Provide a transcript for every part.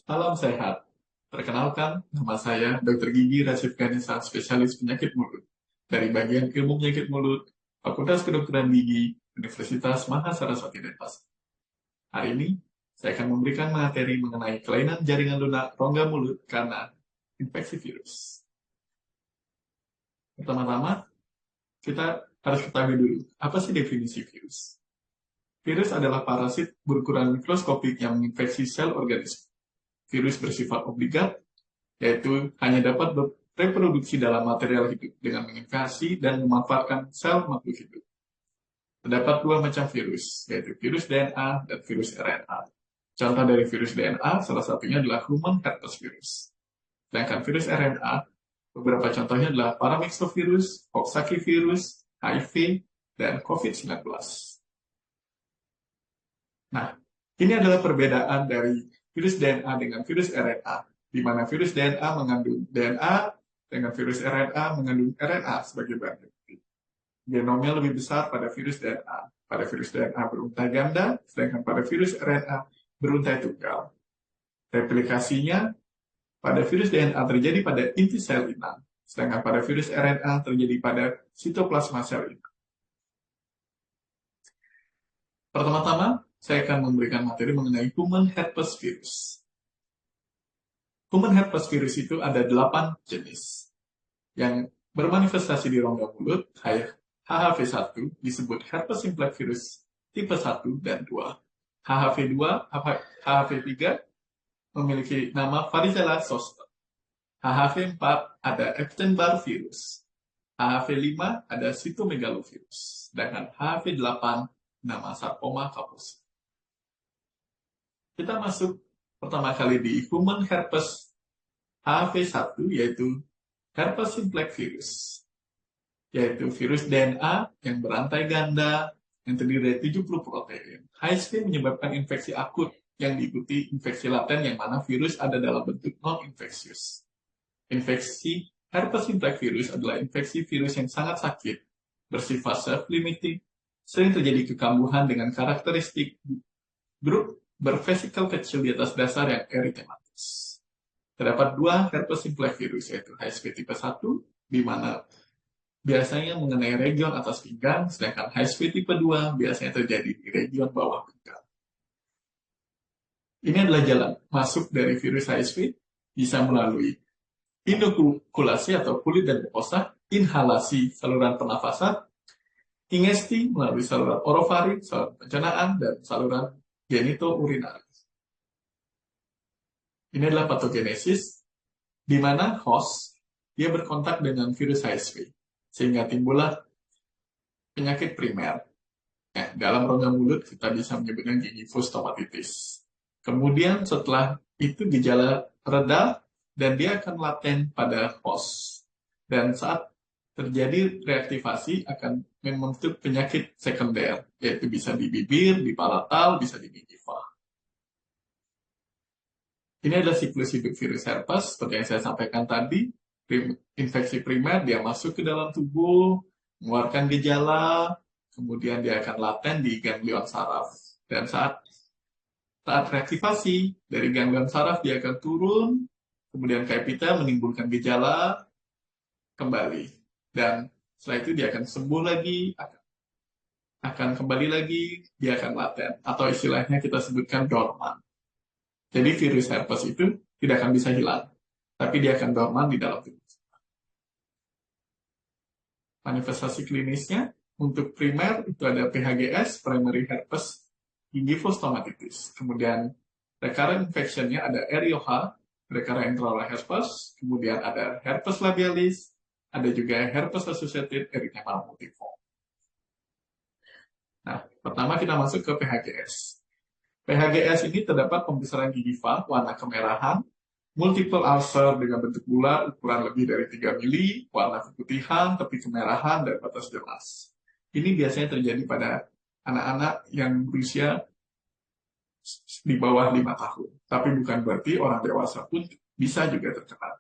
Salam sehat. Perkenalkan, nama saya Dr. Gigi Rashid Ghanesa, spesialis penyakit mulut dari bagian ilmu penyakit mulut, Fakultas Kedokteran Gigi, Universitas Mahasaraswati Denpasar. Hari ini, saya akan memberikan materi mengenai kelainan jaringan lunak rongga mulut karena infeksi virus. Pertama-tama, kita harus ketahui dulu, apa sih definisi virus? Virus adalah parasit berukuran mikroskopik yang menginfeksi sel organisme. Virus bersifat obligat, yaitu hanya dapat bereproduksi dalam material hidup dengan menginvasi dan memanfaatkan sel makhluk hidup. Terdapat dua macam virus, yaitu virus DNA dan virus RNA. Contoh dari virus DNA, salah satunya adalah human herpes virus. Sedangkan virus RNA, beberapa contohnya adalah paramyxovirus, Coxsackie virus, HIV, dan COVID-19. Nah, ini adalah perbedaan dari virus DNA dengan virus RNA, di mana virus DNA mengandung DNA dengan virus RNA mengandung RNA sebagai bahan aktif. Genomnya lebih besar pada virus DNA. Pada virus DNA beruntai ganda, sedangkan pada virus RNA beruntai tunggal. Replikasinya pada virus DNA terjadi pada inti sel inang, sedangkan pada virus RNA terjadi pada sitoplasma sel inang. Pertama-tama, saya akan memberikan materi mengenai human herpes virus. Human herpes virus itu ada 8 jenis. Yang bermanifestasi di rongga mulut, HHV1 disebut herpes simplex virus tipe 1 dan 2. HHV2, HHV3 memiliki nama Varicella zoster. HHV4 ada Epstein-Barr virus. HHV5 ada cytomegalovirus. Sedangkan HHV8 nama sarcoma kaposi. Kita masuk pertama kali di human herpes HHV1, yaitu herpes simplex virus, yaitu virus DNA yang berantai ganda yang terdiri dari 70 protein. HSV menyebabkan infeksi akut yang diikuti infeksi laten yang mana virus ada dalam bentuk non-infeksius. Infeksi herpes simplex virus adalah infeksi virus yang sangat sakit, bersifat self-limiting, sering terjadi kekambuhan dengan karakteristik grup bervesikel kecil di atas dasar yang eritematis. Terdapat dua herpes simplex virus, yaitu HSV tipe 1, di mana biasanya mengenai region atas pinggang, sedangkan HSV tipe 2 biasanya terjadi di region bawah pinggang. Ini adalah jalan masuk dari virus HSV, bisa melalui inokulasi atau kulit dan mukosa, inhalasi saluran pernafasan, ingesti melalui saluran orofaring, saluran pencernaan, dan saluran genitourinaris. Ini adalah patogenesis, di mana host dia berkontak dengan virus HSV, sehingga timbullah penyakit primer. Dalam rongga mulut kita bisa menyebutnya gingivostomatitis. Kemudian setelah itu gejala reda dan dia akan laten pada host. Dan saat terjadi reaktivasi akan membentuk penyakit sekunder, yaitu bisa di bibir, di palatal, bisa di gingiva. Ini adalah siklus hidup virus herpes, seperti yang saya sampaikan tadi. Infeksi primer, dia masuk ke dalam tubuh, mengeluarkan gejala, kemudian dia akan laten di ganglion saraf. Dan saat reaktivasi dari ganglion saraf, dia akan turun, kemudian ke epitel menimbulkan gejala kembali. Dan setelah itu dia akan sembuh lagi, akan kembali lagi, dia akan laten. Atau istilahnya kita sebutkan dorman. Jadi virus herpes itu tidak akan bisa hilang, tapi dia akan dorman di dalam tubuh. Manifestasi klinisnya untuk primer itu ada PHGS, primary herpes gingivostomatitis. Kemudian recurrent infectionnya ada RIOH, recurrent intraoral herpes, kemudian ada herpes labialis, ada juga herpes associated erythema multiforme. Nah, pertama kita masuk ke PHGS. PHGS ini terdapat pembesaran gingiva warna kemerahan, multiple ulcer dengan bentuk bulat ukuran lebih dari 3 mili, warna keputihan, tepi kemerahan, dan batas jelas. Ini biasanya terjadi pada anak-anak yang berusia di bawah 5 tahun. Tapi bukan berarti orang dewasa pun bisa juga terkena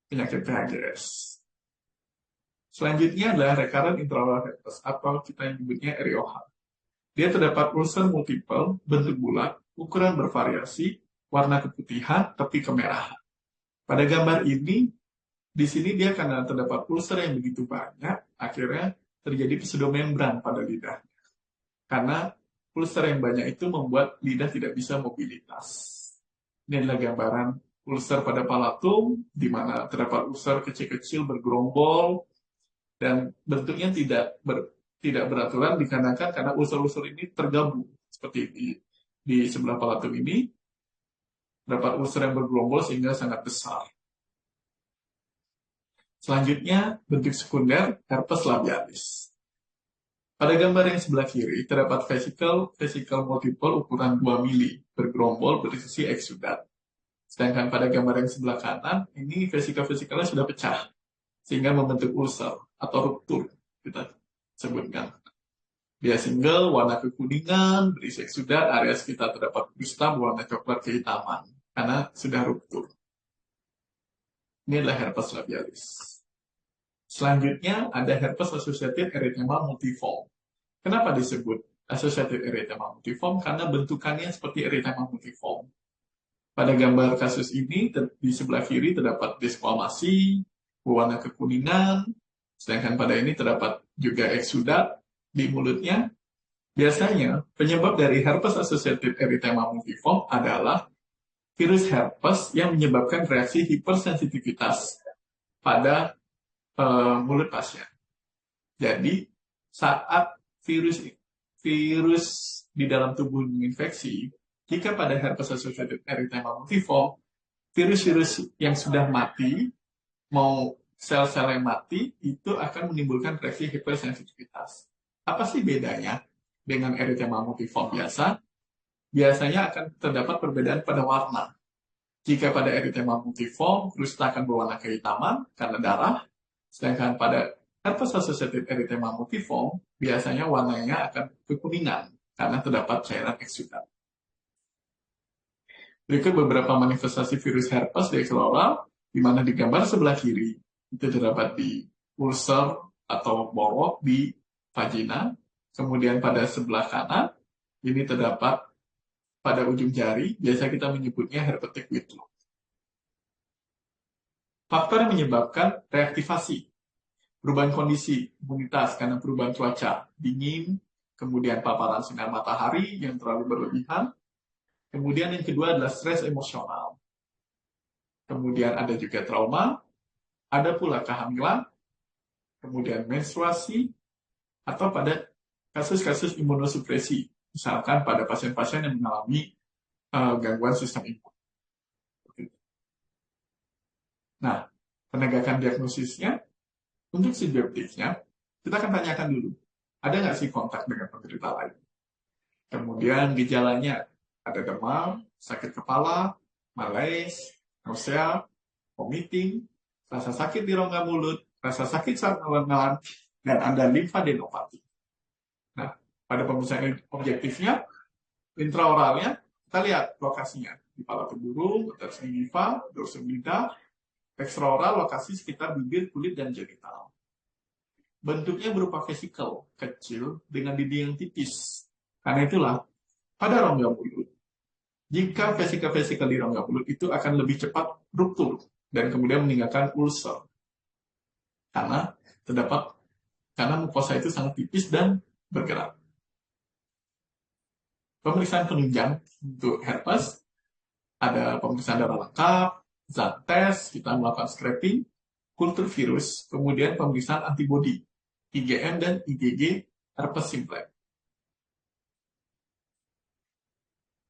penyakit PHGS. Selanjutnya adalah recurrent intraoral herpes atau kita yang menyebutnya RIOH. Dia terdapat ulcer multiple, bentuk bulat, ukuran bervariasi, warna keputihan tapi kemerahan. Pada gambar ini, di sini dia karena terdapat ulcer yang begitu banyak, akhirnya terjadi pseudomembran pada lidah. Karena ulcer yang banyak itu membuat lidah tidak bisa mobilitas. Ini adalah gambaran ulcer pada palatum, di mana terdapat ulcer kecil-kecil bergerombol, dan bentuknya tidak beraturan dikarenakan karena ulcer-ulcer ini tergabung. Seperti di sebelah palatum ini, terdapat ulcer yang bergerombol sehingga sangat besar. Selanjutnya, bentuk sekunder herpes labialis. Pada gambar yang sebelah kiri, terdapat vesikel multiple ukuran 2 mili, bergerombol berisi eksudat. Sedangkan pada gambar yang sebelah kanan, ini vesikel-vesikelnya sudah pecah, sehingga membentuk ulcer atau ruptur, kita sebutkan. Dia single, warna kekuningan, berisi eksudat, area sekitar terdapat kusta berwarna coklat kehitaman, karena sudah ruptur. Ini adalah herpes labialis. Selanjutnya ada herpes associated erythema multiforme. Kenapa disebut associated erythema multiforme? Karena bentukannya seperti erythema multiforme. Pada gambar kasus ini, di sebelah kiri terdapat desquamasi, berwarna kekuningan, sedangkan pada ini terdapat juga eksudat di mulutnya. Biasanya, penyebab dari herpes associated erythema multiforme adalah virus herpes yang menyebabkan reaksi hipersensitivitas pada mulut pasien. Jadi, saat virus di dalam tubuh menginfeksi, jika pada herpes associated erythema multiforme, virus-virus yang sudah mati, mau sel-sel yang mati, itu akan menimbulkan reaksi hipersensitivitas. Apa sih bedanya dengan erythema multiforme biasa? Biasanya akan terdapat perbedaan pada warna. Jika pada erythema multiforme, virus akan berwarna kehitaman karena darah, sedangkan pada herpes associated erythema multiforme, biasanya warnanya akan kekuningan karena terdapat cairan eksudat. Berikut beberapa manifestasi virus herpes di ekstraoral, di mana di gambar sebelah kiri itu terdapat di ulcer atau borok di vagina, kemudian pada sebelah kanan ini terdapat pada ujung jari, biasa kita menyebutnya herpetic whitlock. Faktor yang menyebabkan reaktivasi, perubahan kondisi imunitas karena perubahan cuaca, dingin, kemudian paparan sinar matahari yang terlalu berlebihan, kemudian yang kedua adalah stres emosional, kemudian ada juga trauma, ada pula kehamilan, kemudian menstruasi, atau pada kasus-kasus imunosupresi, misalkan pada pasien-pasien yang mengalami gangguan sistem imun. Nah, penegakan diagnosisnya, untuk subjektifnya, kita akan tanyakan dulu, ada nggak sih kontak dengan penderita lain? Kemudian gejalanya, ada demam, sakit kepala, malaise, nausea, vomiting, rasa sakit di rongga mulut, rasa sakit saat nalan-nalan, dan ada limfadenopati. Nah, pada pemeriksaan objektifnya, intraoralnya, kita lihat lokasinya. Di palatum burung, atas gingiva, dorsum lidah, ekstraoral lokasi sekitar bibir, kulit, dan genital. Bentuknya berupa vesikel kecil dengan dinding yang tipis. Karena itulah, pada rongga mulut, jika vesikel-vesikel di rongga mulut itu akan lebih cepat ruptur dan kemudian meninggalkan ulcer. Karena mukosa itu sangat tipis dan bergerak. Pemeriksaan penunjang untuk herpes, ada pemeriksaan darah lengkap, zat tes, kita melakukan scraping, kultur virus, kemudian pemeriksaan antibodi, IgM dan IgG herpes simplex.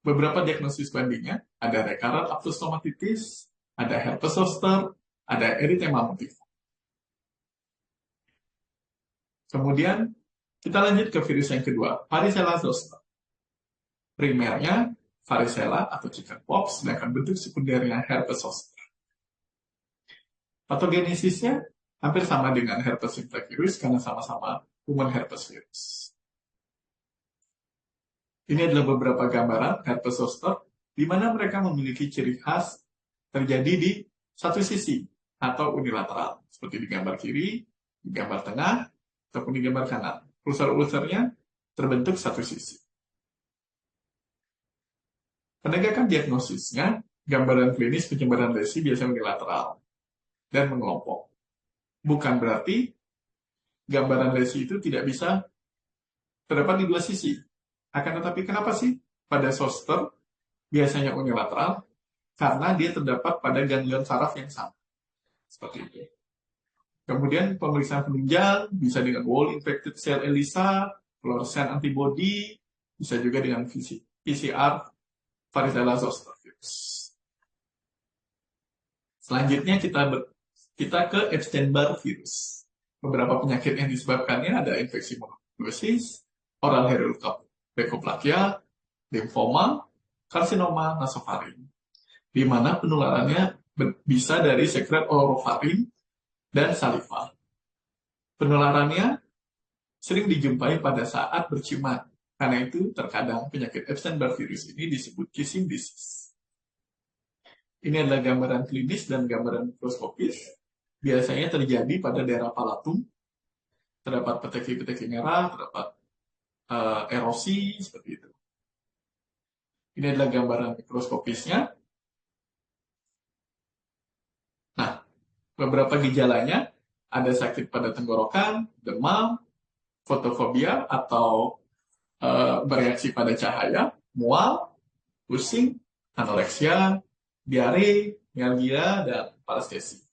Beberapa diagnosis bandingnya, ada recurrent acute stomatitis, ada herpes zoster, ada erythema multiforme. Kemudian, kita lanjut ke virus yang kedua, varicella zoster. Primernya, varicella atau chickenpox, sedangkan bentuk sekundernya herpes zoster. Patogenesisnya hampir sama dengan herpes simplex virus karena sama-sama human herpes virus. Ini adalah beberapa gambaran herpes zoster di mana mereka memiliki ciri khas terjadi di satu sisi atau unilateral, seperti di gambar kiri, di gambar tengah, ataupun di gambar kanan. Ulcer-ulcernya terbentuk satu sisi. Penegakan diagnosisnya, gambaran klinis penyebaran lesi biasanya unilateral dan mengelompok. Bukan berarti gambaran lesi itu tidak bisa terdapat di dua sisi. Akan tetapi kenapa sih pada zoster biasanya unilateral? Karena dia terdapat pada ganglion saraf yang sama. Seperti itu. Kemudian pemeriksaan penunjang bisa dengan whole infected cell ELISA, fluorescent antibody, bisa juga dengan PCR varicella zoster virus. Selanjutnya kita ke Epstein-Barr virus. Beberapa penyakit yang disebabkannya ada infeksi mononucleosis, oral helicobacter, limfoma, karsinoma nasofaring, di mana penularannya bisa dari sekret orofaring dan saliva. Penularannya sering dijumpai pada saat berciuman. Karena itu, terkadang penyakit Epstein-Barr virus ini disebut kissing disease. Ini adalah gambaran klinis dan gambaran mikroskopis. Biasanya terjadi pada daerah palatum. Terdapat peteki-peteki merah, terdapat erosi, seperti itu. Ini adalah gambaran mikroskopisnya. Nah, beberapa gejalanya ada sakit pada tenggorokan, demam, fotofobia atau bereaksi pada cahaya, mual, pusing, anoreksia, diare, mialgia, dan parestesi.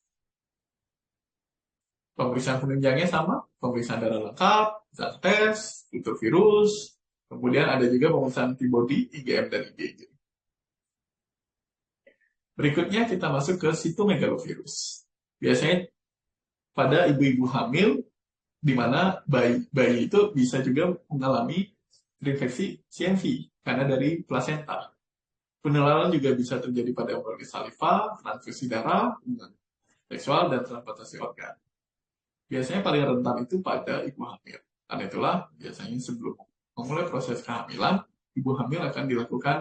Pemeriksaan penunjangnya sama, pemeriksaan darah lengkap, tes, kultur virus, kemudian ada juga pemeriksaan antibody, IgM dan IgG. Berikutnya kita masuk ke sitomegalovirus. Biasanya pada ibu-ibu hamil, di mana bayi itu bisa juga mengalami terinfeksi CMV karena dari plasenta. Penularan juga bisa terjadi pada melalui saliva, transfusi darah, hubungan seksual, dan transplantasi organ. Biasanya paling rentan itu pada ibu hamil. Karena itulah biasanya sebelum memulai proses kehamilan, ibu hamil akan dilakukan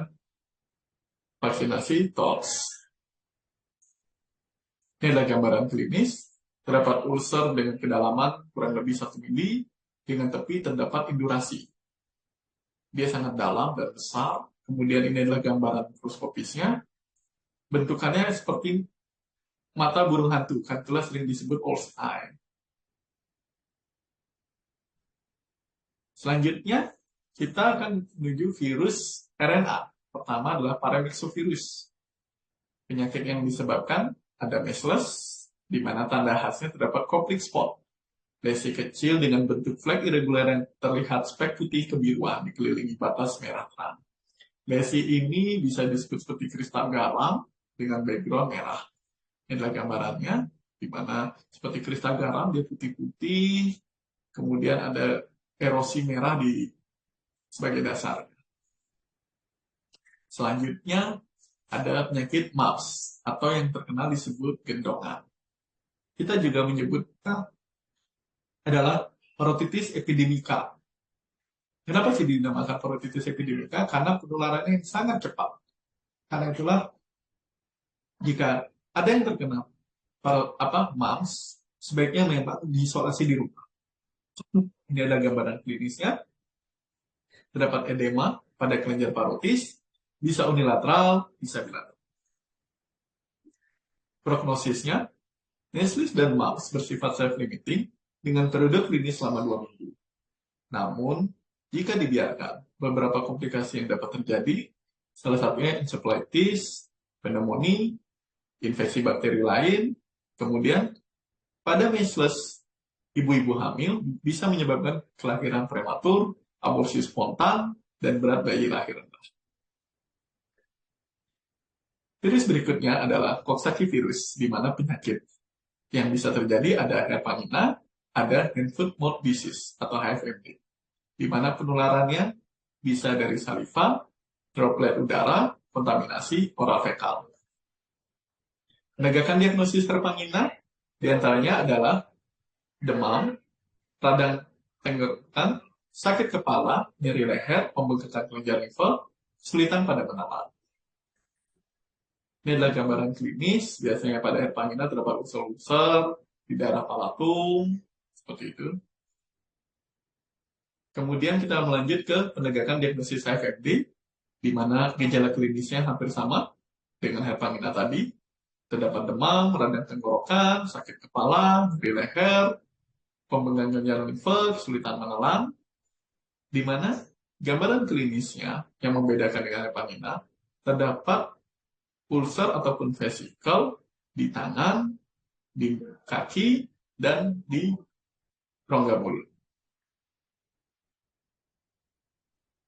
vaksinasi TOX. Ini adalah gambaran klinis. Terdapat ulcer dengan kedalaman kurang lebih 1 mili, dengan tepi terdapat indurasi. Dia sangat dalam dan besar. Kemudian ini adalah gambaran mikroskopisnya. Bentukannya seperti mata burung hantu, kan itulah sering disebut owl's eye. Selanjutnya, kita akan menuju virus RNA. Pertama adalah paramyxovirus. Penyakit yang disebabkan ada measles, di mana tanda khasnya terdapat complete spot. Lesi kecil dengan bentuk flek irregular yang terlihat spek putih kebiruan dikelilingi batas merah terang. Lesi ini bisa disebut seperti kristal garam dengan background merah. Ini adalah gambarannya, di mana seperti kristal garam, dia putih-putih, kemudian ada erosi merah di sebagai dasar. Selanjutnya, ada penyakit MAPS, atau yang terkenal disebut gendongan. Kita juga menyebutnya adalah parotitis epidemika. Kenapa sih dinamakan parotitis epidemika? Karena penularannya sangat cepat. Karena itulah, jika ada yang terkena MAPS, sebaiknya memang diisolasi di rumah. Ini adalah gambaran klinisnya. Terdapat edema pada kelenjar parotis, bisa unilateral, bisa bilateral. Prognosisnya, measles dan MAPS bersifat self-limiting dengan periode klinis selama 2 minggu. Namun, jika dibiarkan, beberapa komplikasi yang dapat terjadi, salah satunya encephalitis, pneumonia, infeksi bakteri lain, kemudian pada measles, ibu-ibu hamil bisa menyebabkan kelahiran prematur, aborsi spontan, dan berat bayi lahir rendah. Virus berikutnya adalah Coxsackie virus, di mana penyakit yang bisa terjadi ada Hepamina, ada hand foot mouth disease atau HFMD, di mana penularannya bisa dari saliva, droplet udara, kontaminasi oral fekal. Penegakan diagnosis Hepamina diantaranya adalah demam, radang tenggorokan, sakit kepala, nyeri leher, pembengkakan kelenjar limfer, kesulitan pada menahan. Ini adalah gambaran klinis, biasanya pada Hepamina terdapat ulcer-ulcer di daerah palatum, seperti itu. Kemudian kita melanjut ke penegakan diagnosis HFMD. di mana gejala klinisnya hampir sama dengan herpangina tadi. Terdapat demam, radang tenggorokan, sakit kepala, nyeri leher, pembengkangan jalan limfe, kesulitan menelan, di mana gambaran klinisnya yang membedakan dengan herpangina terdapat ulcer ataupun vesikel di tangan, di kaki, dan di rongga mulut.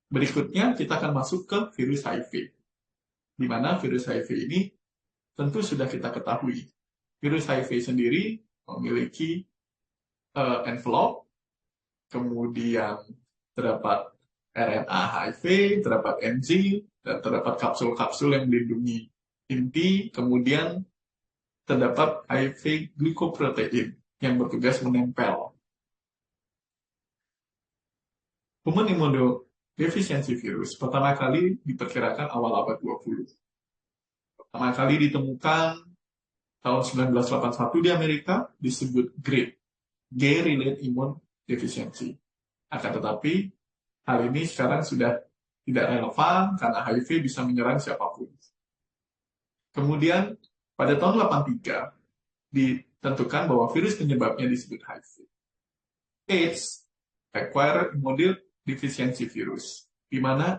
Berikutnya kita akan masuk ke virus HIV, di mana virus HIV ini tentu sudah kita ketahui. Virus HIV sendiri memiliki envelope, kemudian terdapat RNA HIV, terdapat enzim, dan terdapat kapsul-kapsul yang melindungi inti, kemudian terdapat HIV glycoprotein yang bertugas menempel. Human immunodeficiency virus pertama kali diperkirakan awal abad 20. Pertama kali ditemukan tahun 1981 di Amerika, disebut GRID, Gay-Related Immune Deficiency. Akan tetapi, hal ini sekarang sudah tidak relevan karena HIV bisa menyerang siapapun. Kemudian, pada tahun 83, ditentukan bahwa virus penyebabnya disebut HIV. AIDS, Acquired Immunodeficiency Virus, di mana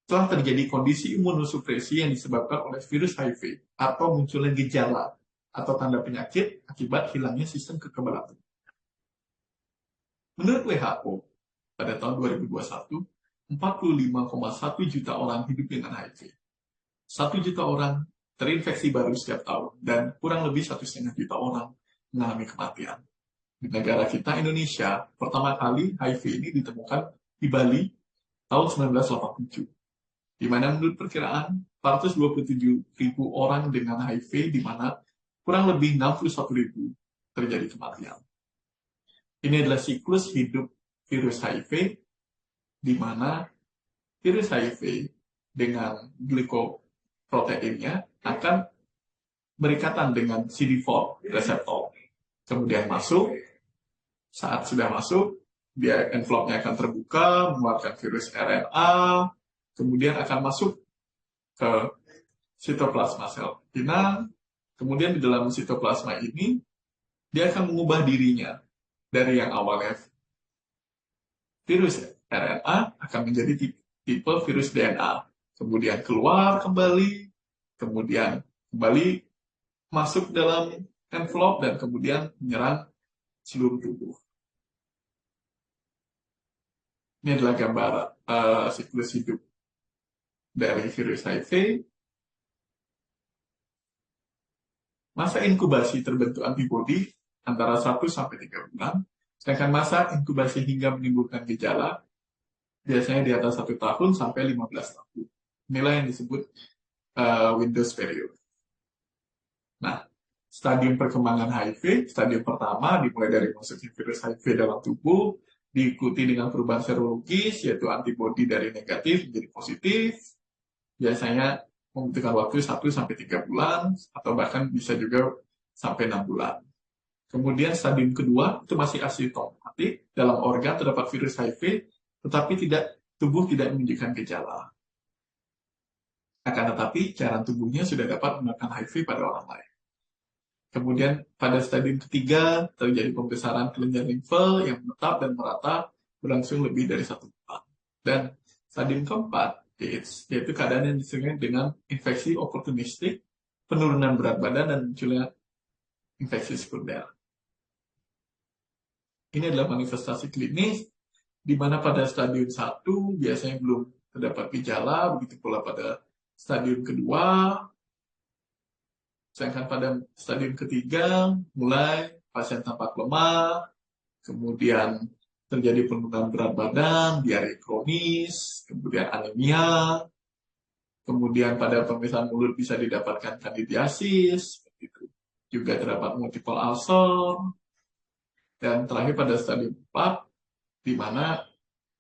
telah terjadi kondisi imunosupresi yang disebabkan oleh virus HIV atau munculnya gejala atau tanda penyakit akibat hilangnya sistem kekebalan tubuh. Menurut WHO, pada tahun 2021, 45,1 juta orang hidup dengan HIV. 1 juta orang terinfeksi baru setiap tahun, dan kurang lebih 1,5 juta orang mengalami kematian. Di negara kita, Indonesia, pertama kali HIV ini ditemukan di Bali tahun 1987. Di mana menurut perkiraan 427.000 orang dengan HIV, di mana kurang lebih 61.000 terjadi kematian. Ini adalah siklus hidup virus HIV, di mana virus HIV dengan glikoproteinnya akan berikatan dengan CD4 reseptor. Kemudian masuk, saat sudah masuk, dia envelope-nya akan terbuka, mengeluarkan virus RNA, kemudian akan masuk ke sitoplasma sel inang, kemudian di dalam sitoplasma ini, dia akan mengubah dirinya dari yang awalnya virus RNA akan menjadi tipe virus DNA. Kemudian keluar kembali, kemudian kembali masuk dalam envelope, dan kemudian menyerang seluruh tubuh. Ini adalah gambar siklus hidup dari virus HIV. Masa inkubasi terbentuk antibodi antara 1-3 bulan, sedangkan masa inkubasi hingga menimbulkan gejala biasanya di atas 1 tahun sampai 15 tahun. Inilah yang disebut Windows period. Nah, stadium perkembangan HIV, stadium pertama dimulai dari masuknya virus HIV dalam tubuh, diikuti dengan perubahan serologis, yaitu antibodi dari negatif menjadi positif, biasanya membutuhkan waktu 1-3 bulan, atau bahkan bisa juga sampai 6 bulan. Kemudian stadium kedua itu masih asimptomatik, dalam organ terdapat virus HIV, tetapi tubuh tidak menunjukkan gejala. Akan tetapi cairan tubuhnya sudah dapat menekan HIV pada orang lain. Kemudian pada stadium ketiga terjadi pembesaran kelenjar limfe yang menetap dan merata berlangsung lebih dari 1 bulan. Dan stadium keempat, AIDS, yaitu keadaan yang disebut dengan infeksi oportunistik, penurunan berat badan, dan munculnya infeksi sekunder. Ini adalah manifestasi klinis, di mana pada stadium 1 biasanya belum terdapat gejala, begitu pula pada stadium kedua, sedangkan pada stadium ketiga, mulai pasien tampak lemah, kemudian terjadi penurunan berat badan, diare kronis, kemudian anemia, kemudian pada pemeriksaan mulut bisa didapatkan kandidiasis, juga terdapat multiple ulcer, dan terakhir pada stadium 4, di mana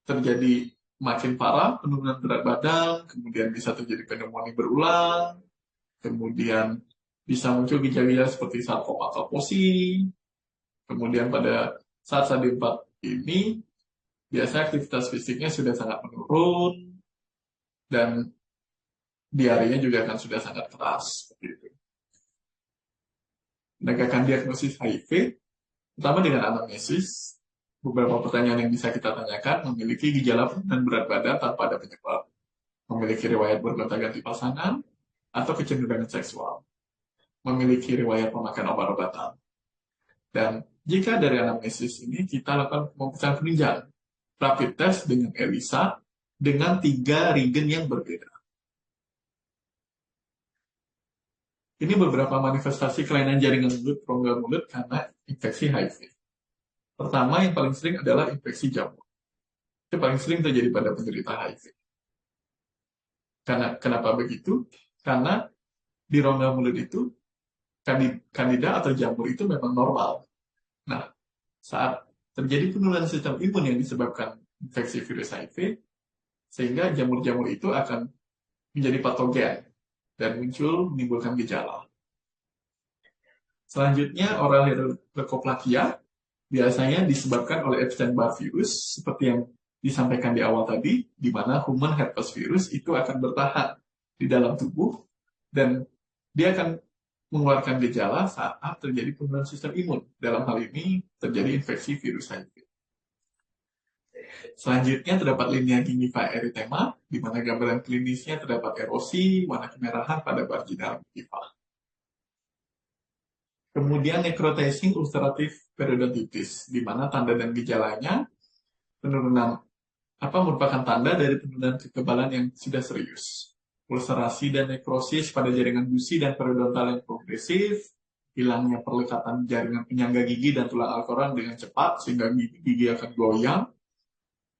terjadi makin parah penurunan berat badan, kemudian bisa terjadi pneumonia berulang, kemudian bisa muncul gejala seperti sarkoma Kaposi, kemudian pada saat stadium 4 ini, biasanya aktivitas fisiknya sudah sangat menurun, dan diarenya juga akan sudah sangat keras. Seperti itu. Menegakkan diagnosis HIV, pertama dengan anamnesis, beberapa pertanyaan yang bisa kita tanyakan: memiliki gejala penurunan berat badan tanpa ada penyebab, memiliki riwayat bergonta-ganti pasangan atau kecenderungan seksual, memiliki riwayat memakan obat-obatan. Dan jika dari anamnesis ini kita lakukan pemeriksaan penunjang, rapid test dengan ELISA dengan 3 regen yang berbeda. Ini beberapa manifestasi kelainan jaringan mulut, rongga mulut karena infeksi HIV. Pertama, yang paling sering adalah infeksi jamur. Itu paling sering terjadi pada penderita HIV. Kenapa begitu? Karena di rongga mulut itu, kandida atau jamur itu memang normal. Nah, saat terjadi penurunan sistem imun yang disebabkan infeksi virus HIV, sehingga jamur-jamur itu akan menjadi patogen dan menimbulkan gejala. Selanjutnya, oral leukoplakia biasanya disebabkan oleh Epstein-Barr virus, seperti yang disampaikan di awal tadi, di mana human herpes virus itu akan bertahan di dalam tubuh, dan dia akan mengeluarkan gejala saat terjadi penurunan sistem imun. Dalam hal ini, terjadi infeksi virus HIV. Selanjutnya terdapat linea gingiva erythema, di mana gambaran klinisnya terdapat erosi warna kemerahan pada marginal gingiva. Kemudian necrotizing ulcerative periodontitis, di mana tanda dan gejalanya merupakan tanda dari penurunan kekebalan yang sudah serius. Ulcerasi dan nekrosis pada jaringan gusi dan periodontal yang progresif, hilangnya perlekatan jaringan penyangga gigi dan tulang alveolar dengan cepat sehingga gigi akan goyang,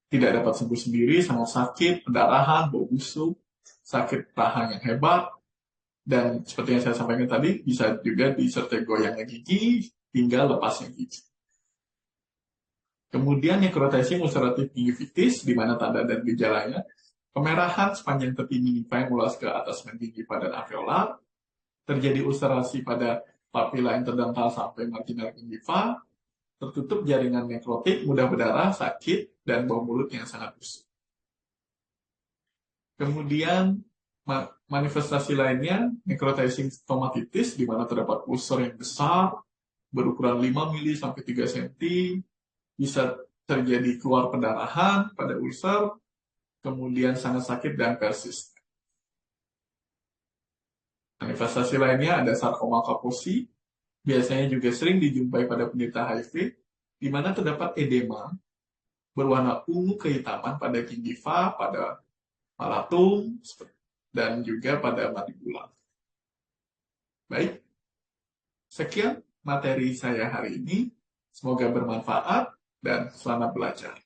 tidak dapat sembuh sendiri, sangat sakit, pendarahan, bau busuk, sakit rahang yang hebat, dan seperti yang saya sampaikan tadi, bisa juga disertai goyangnya gigi hingga lepasnya gigi. Kemudian necrotizing ulcerative gingivitis, di mana tanda dan gejalanya kemerahan sepanjang tepi gingiva yang meluas ke atas gingiva dan alveolar, terjadi ulcerasi pada papila interdental sampai marginal gingiva, tertutup jaringan nekrotik, mudah berdarah, sakit, dan bau mulut yang sangat busuk. Kemudian manifestasi lainnya, necrotizing stomatitis, di mana terdapat ulcer yang besar, berukuran 5 mili sampai 3 cm, bisa terjadi keluar pendarahan pada ulcer, kemudian sangat sakit dan persisten. Manifestasi lainnya ada sarkoma kaposi, biasanya juga sering dijumpai pada penderita HIV, di mana terdapat edema berwarna ungu kehitaman pada gingiva, pada palatum, dan juga pada mandibula. Baik, sekian materi saya hari ini. Semoga bermanfaat dan selamat belajar.